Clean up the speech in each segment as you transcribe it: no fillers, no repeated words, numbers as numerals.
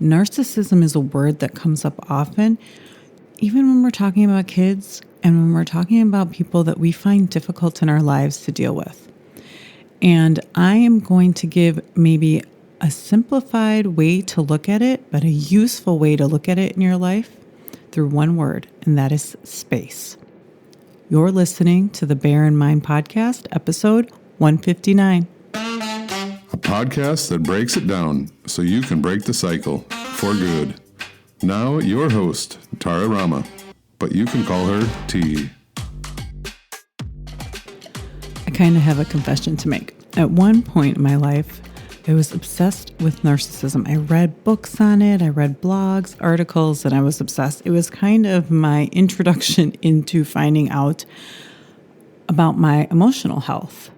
Narcissism is a word that comes up often, even when we're talking about kids and when we're talking about people that we find difficult in our lives to deal with. And I am going to give maybe a simplified way to look at it, but a useful way to look at it in your life through one word, and that is space. You're listening to the Bear in Mind podcast, episode 159. A podcast that breaks it down so you can break the cycle for good. Now, your host, Tara Rama, but you can call her T. I kind of have a confession to make. At one point in my life, I was obsessed with narcissism. I read books on it, I read blogs, articles, and I was obsessed. It was kind of my introduction into finding out about my emotional health.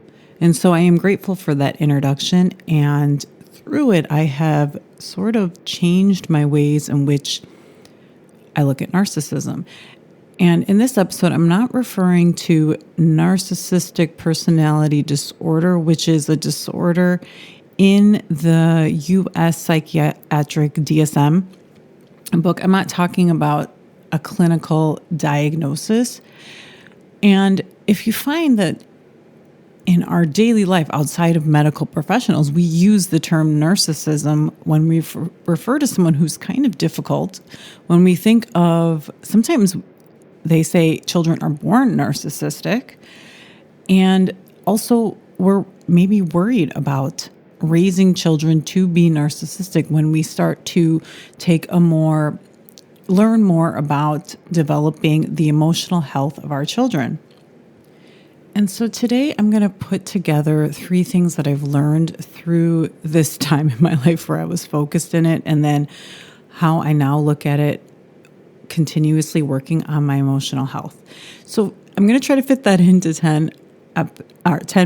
And so I am grateful for that introduction. And through it, I have sort of changed my ways in which I look at narcissism. And in this episode, I'm not referring to narcissistic personality disorder, which is a disorder in the U.S. psychiatric DSM book. I'm not talking about a clinical diagnosis. And if you find that in our daily life outside of medical professionals, we use the term narcissism when we refer to someone who's kind of difficult. When we think of, sometimes they say children are born narcissistic, and also we're maybe worried about raising children to be narcissistic when we start to learn more about developing the emotional health of our children. And so today I'm going to put together 3 things that I've learned through this time in my life where I was focused in it, and then how I now look at it continuously working on my emotional health. So I'm going to try to fit that into 10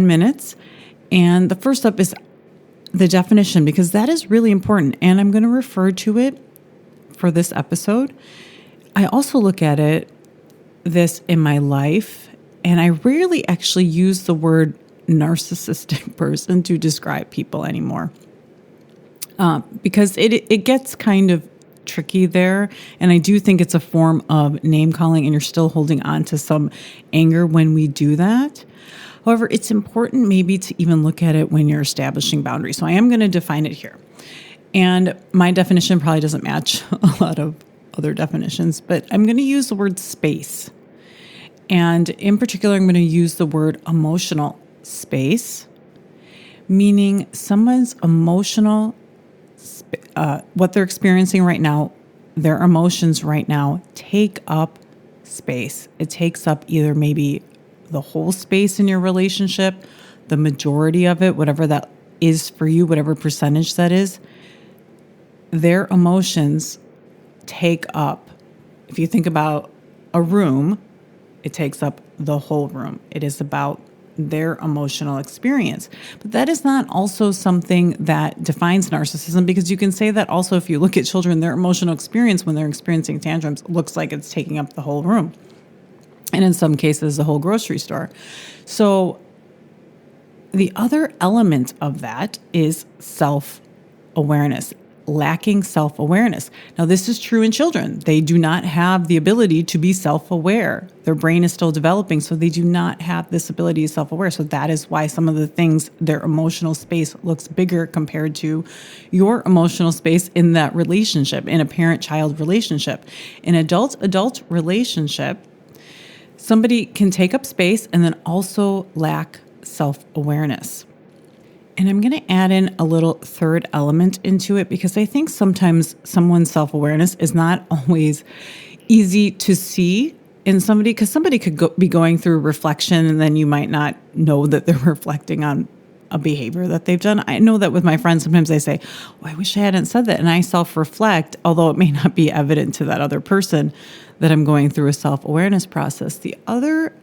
minutes. And the first up is the definition, because that is really important. And I'm going to refer to it for this episode. I also look at this in my life. And I rarely actually use the word narcissistic person to describe people anymore, because it gets kind of tricky there. And I do think it's a form of name calling, and you're still holding on to some anger when we do that. However, it's important maybe to even look at it when you're establishing boundaries. So I am going to define it here. And my definition probably doesn't match a lot of other definitions, but I'm going to use the word space. And in particular, I'm going to use the word emotional space, meaning someone's emotional, what they're experiencing right now, their emotions right now take up space. It takes up either maybe the whole space in your relationship, the majority of it, whatever that is for you, whatever percentage that is. Their emotions take up, if you think about a room, it takes up the whole room. It is about their emotional experience. But that is not also something that defines narcissism, because you can say that also if you look at children, their emotional experience when they're experiencing tantrums looks like it's taking up the whole room. And in some cases, the whole grocery store. So the other element of that is self-awareness. Lacking self-awareness. Now, this is true in children. They do not have the ability to be self-aware. Their brain is still developing, so they do not have this ability to self-aware. So that is why some of the things, their emotional space looks bigger compared to your emotional space in that relationship, in a parent-child relationship. In adult-adult relationship, somebody can take up space and then also lack self-awareness. And I'm going to add in a little third element into it, because I think sometimes someone's self-awareness is not always easy to see in somebody, because somebody could be going through reflection and then you might not know that they're reflecting on a behavior that they've done. I know that with my friends, sometimes they say, oh, I wish I hadn't said that. And I self-reflect, although it may not be evident to that other person that I'm going through a self-awareness process. The other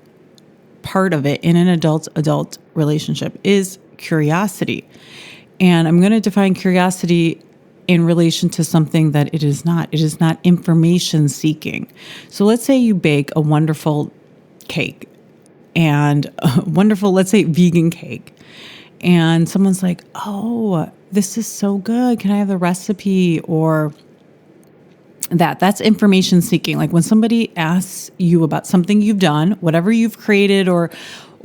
part of it in an adult-adult relationship is curiosity. And I'm going to define curiosity in relation to something that it is not. It is not information seeking. So let's say you bake a wonderful cake, and a wonderful, let's say, vegan cake. And someone's like, oh, this is so good. Can I have the recipe? Or That's information seeking. Like when somebody asks you about something you've done, whatever you've created or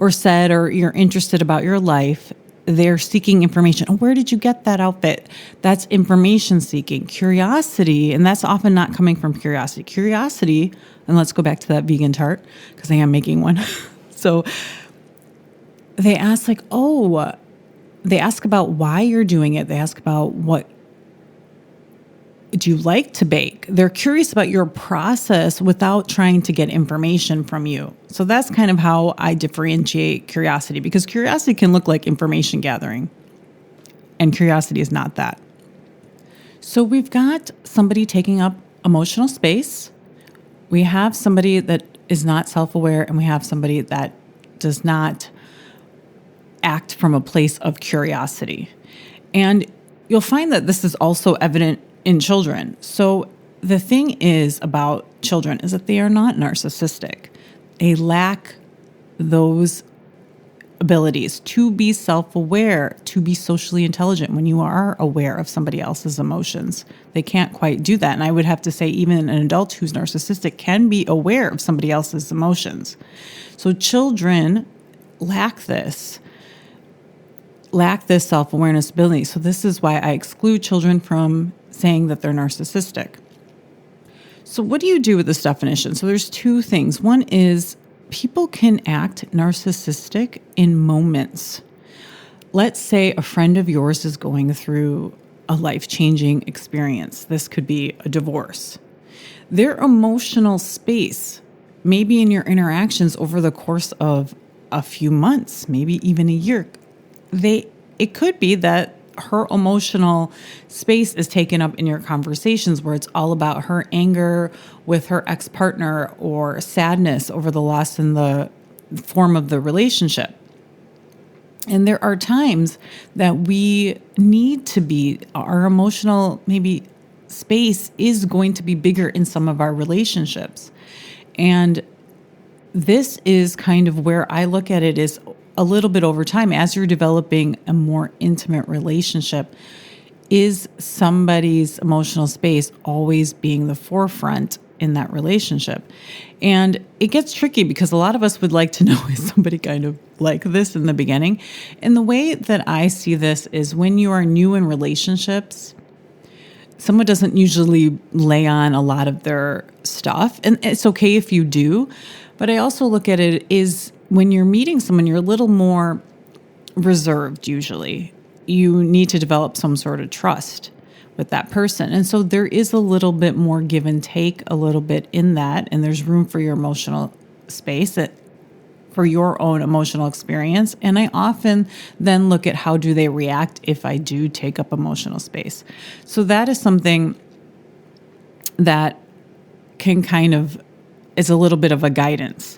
said, or you're interested about your life, they're seeking information. Oh, where did you get that outfit? That's information seeking. Curiosity, and that's often not coming from curiosity. Curiosity, and let's go back to that vegan tart because I am making one. So they ask they ask about why you're doing it. They ask about what do you like to bake? They're curious about your process without trying to get information from you. So that's kind of how I differentiate curiosity, because curiosity can look like information gathering, and curiosity is not that. So we've got somebody taking up emotional space. We have somebody that is not self-aware, and we have somebody that does not act from a place of curiosity. And you'll find that this is also evident in children. So the thing is about children is that they are not narcissistic. They lack those abilities to be self-aware, to be socially intelligent when you are aware of somebody else's emotions. They can't quite do that. And I would have to say even an adult who's narcissistic can be aware of somebody else's emotions. So children lack this self-awareness ability. So this is why I exclude children from saying that they're narcissistic. So what do you do with this definition? So there's two things. One is people can act narcissistic in moments. Let's say a friend of yours is going through a life-changing experience. This could be a divorce. Their emotional space, maybe in your interactions over the course of a few months, maybe even a year, it could be that her emotional space is taken up in your conversations where it's all about her anger with her ex-partner or sadness over the loss in the form of the relationship. And there are times that we need to be, our emotional maybe space is going to be bigger in some of our relationships. And this is kind of where I look at it is a little bit over time, as you're developing a more intimate relationship, is somebody's emotional space always being the forefront in that relationship? And it gets tricky because a lot of us would like to know, is somebody kind of like this in the beginning? And the way that I see this is when you are new in relationships, someone doesn't usually lay on a lot of their stuff. And it's okay if you do. But I also look at it is when you're meeting someone, you're a little more reserved usually. You need to develop some sort of trust with that person. And so there is a little bit more give and take a little bit in that. And there's room for your emotional space, for your own emotional experience. And I often then look at how do they react if I do take up emotional space. So that is something that can kind of is a little bit of a guidance.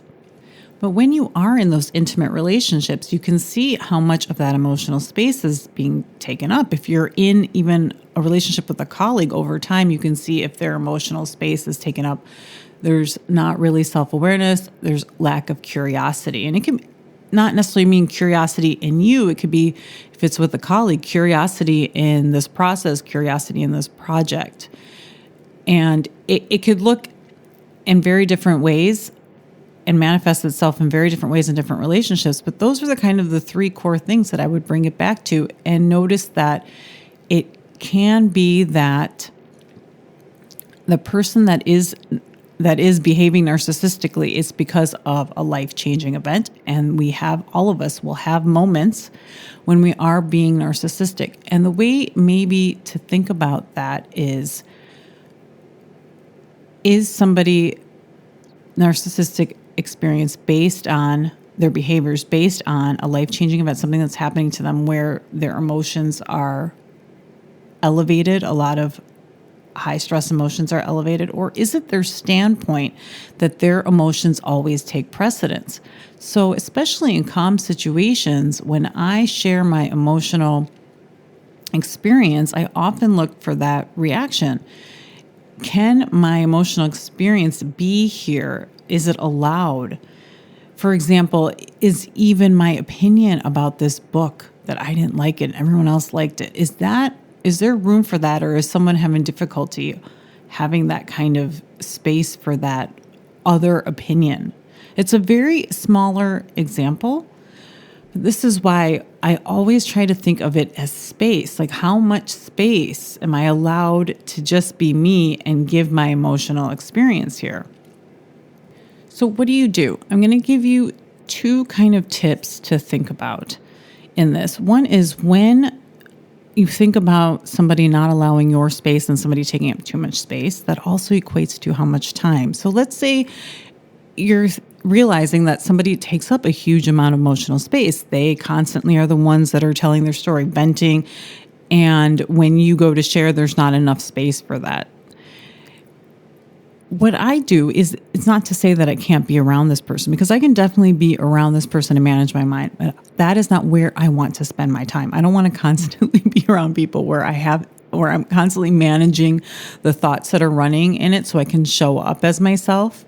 But when you are in those intimate relationships, you can see how much of that emotional space is being taken up. If you're in even a relationship with a colleague over time, you can see if their emotional space is taken up. There's not really self-awareness. There's lack of curiosity. And it can not necessarily mean curiosity in you. It could be, if it's with a colleague, curiosity in this process, curiosity in this project. And it could look in very different ways and manifests itself in very different ways in different relationships. But those are the kind of the three core things that I would bring it back to, and notice that it can be that the person that is behaving narcissistically is because of a life-changing event. And all of us will have moments when we are being narcissistic. And the way maybe to think about that is somebody narcissistic experience based on their behaviors, based on a life-changing event, something that's happening to them where their emotions are elevated, a lot of high stress emotions are elevated, or is it their standpoint that their emotions always take precedence? So especially in calm situations, when I share my emotional experience, I often look for that reaction. Can my emotional experience be here? Is it allowed? For example, is even my opinion about this book that I didn't like it and everyone else liked it, is there room for that, or is someone having difficulty having that kind of space for that other opinion. It's a very smaller example. This is why I always try to think of it as space. Like, how much space am I allowed to just be me and give my emotional experience here? So what do? I'm going to give you 2 kind of tips to think about in this. One is when you think about somebody not allowing your space and somebody taking up too much space, that also equates to how much time. So let's say you're realizing that somebody takes up a huge amount of emotional space. They constantly are the ones that are telling their story, venting, and when you go to share, there's not enough space for that. What I do is, it's not to say that I can't be around this person, because I can definitely be around this person and manage my mind, but that is not where I want to spend my time. I don't want to constantly be around people where I'm constantly managing the thoughts that are running in it so I can show up as myself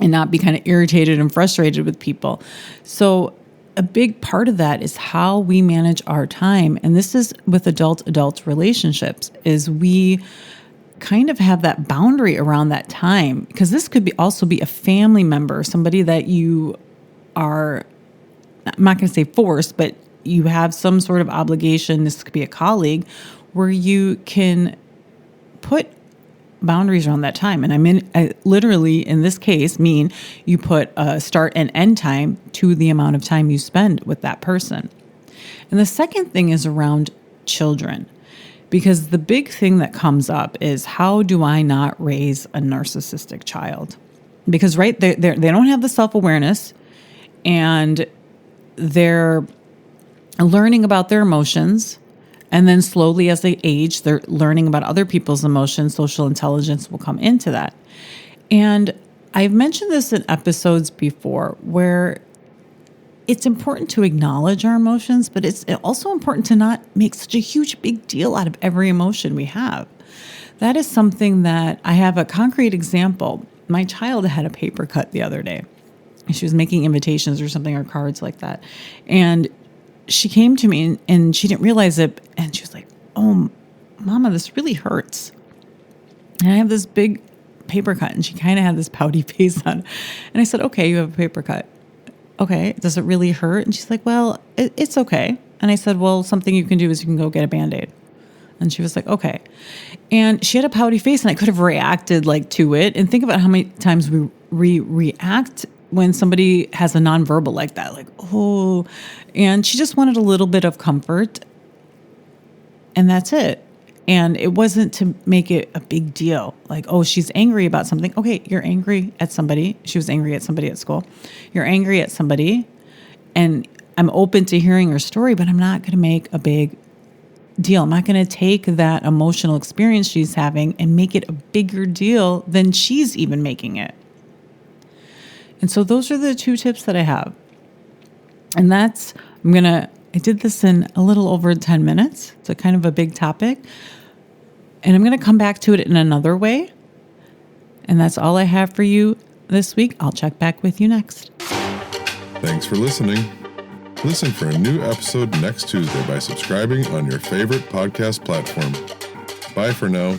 and not be kind of irritated and frustrated with people. So a big part of that is how we manage our time. And this is with adult relationships, is we kind of have that boundary around that time, because this could also be a family member, somebody that you are, I'm not going to say forced, but you have some sort of obligation. This could be a colleague where you can put boundaries around that time. And I literally, in this case, mean you put a start and end time to the amount of time you spend with that person. And the second thing is around children. Because the big thing that comes up is, how do I not raise a narcissistic child? Because they don't have the self-awareness, and they're learning about their emotions. And then slowly as they age, they're learning about other people's emotions. Social intelligence will come into that. And I've mentioned this in episodes before, where it's important to acknowledge our emotions, but it's also important to not make such a huge big deal out of every emotion we have. That is something that I have a concrete example. My child had a paper cut the other day. She was making invitations or something, or cards like that. And she came to me and she didn't realize it. And she was like, "Oh, Mama, this really hurts." And I have this big paper cut, and she kind of had this pouty face on. And I said, "Okay, you have a paper cut. Okay, does it really hurt?" And she's like, "Well, it's okay." And I said, "Well, something you can do is you can go get a Band-Aid." And she was like, "Okay." And she had a pouty face, and I could have reacted to it. And think about how many times we react when somebody has a nonverbal like that, "Oh," and she just wanted a little bit of comfort, and that's it. And it wasn't to make it a big deal. "Oh, she's angry about something." Okay, you're angry at somebody. She was angry at somebody at school. You're angry at somebody. And I'm open to hearing her story, but I'm not going to make a big deal. I'm not going to take that emotional experience she's having and make it a bigger deal than she's even making it. And so those are the 2 tips that I have. And I did this in a little over 10 minutes. It's a kind of a big topic. And I'm going to come back to it in another way. And that's all I have for you this week. I'll check back with you next. Thanks for listening. Listen for a new episode next Tuesday by subscribing on your favorite podcast platform. Bye for now.